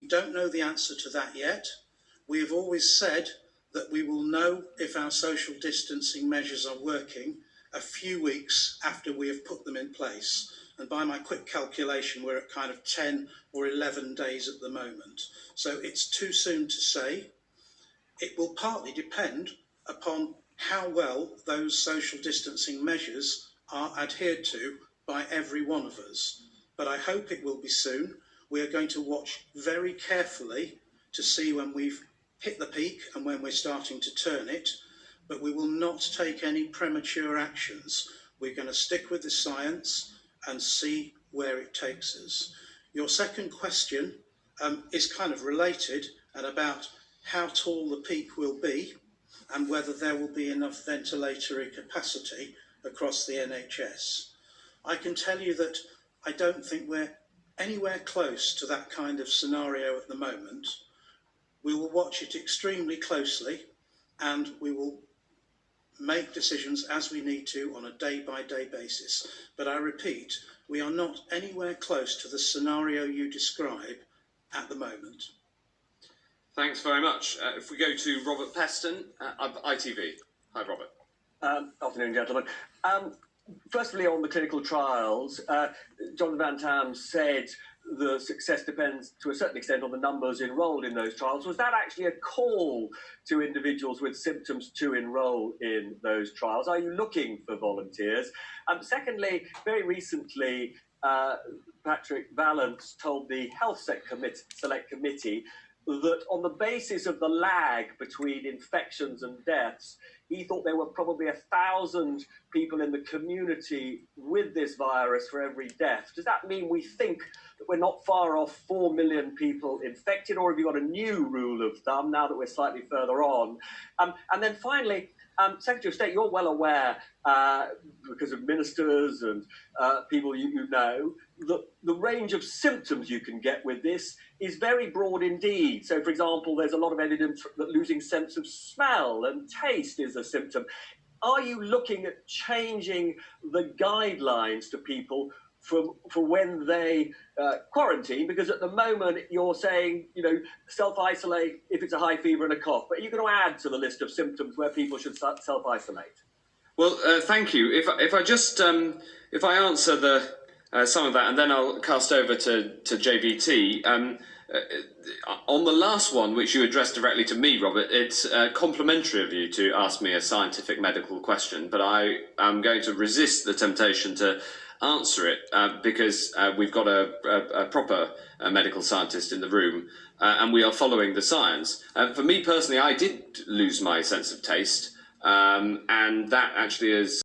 don't know the answer to that yet. We have always said that we will know if our social distancing measures are working a few weeks after we have put them in place. And by my quick calculation, we're at kind of 10 or 11 days at the moment. So it's too soon to say. It will partly depend upon how well those social distancing measures are adhered to by every one of us. But I hope it will be soon. We are going to watch very carefully to see when we've hit the peak and when we're starting to turn it, but we will not take any premature actions. We're going to stick with the science and see where it takes us. Your second question is kind of related and about how tall the peak will be and whether there will be enough ventilatory capacity across the NHS. I can tell you that I don't think we're anywhere close to that kind of scenario at the moment. We will watch it extremely closely and we will make decisions as we need to on a day-by-day basis. But I repeat, we are not anywhere close to the scenario you describe at the moment. Thanks very much. If we go to Robert Peston of ITV. Hi, Robert. Afternoon, gentlemen. Firstly, on the clinical trials, Jonathan Van Tam said the success depends to a certain extent on the numbers enrolled in those trials. Was that actually a call to individuals with symptoms to enrol in those trials? Are you looking for volunteers? Secondly, very recently, Patrick Vallance told the Health Select Committee that on the basis of the lag between infections and deaths, he thought there were probably 1,000 people in the community with this virus for every death. Does that mean we think that we're not far off 4 million people infected, or have you got a new rule of thumb now that we're slightly further on? And then finally, Secretary of State, you're well aware, because of ministers and people you know, that the range of symptoms you can get with this is very broad indeed. So, for example, there's a lot of evidence that losing sense of smell and taste is a symptom. Are you looking at changing the guidelines to people for when they quarantine? Because at the moment you're saying, you know, self-isolate if it's a high fever and a cough, but you're going to add to the list of symptoms where people should self-isolate. Well, thank you. If I just if I answer the some of that, and then I'll cast over to JVT. On the last one, which you addressed directly to me, Robert, it's complimentary of you to ask me a scientific medical question, but I am going to resist the temptation to answer it because we've got a proper medical scientist in the room and we are following the science. For me personally, I did lose my sense of taste, and that actually is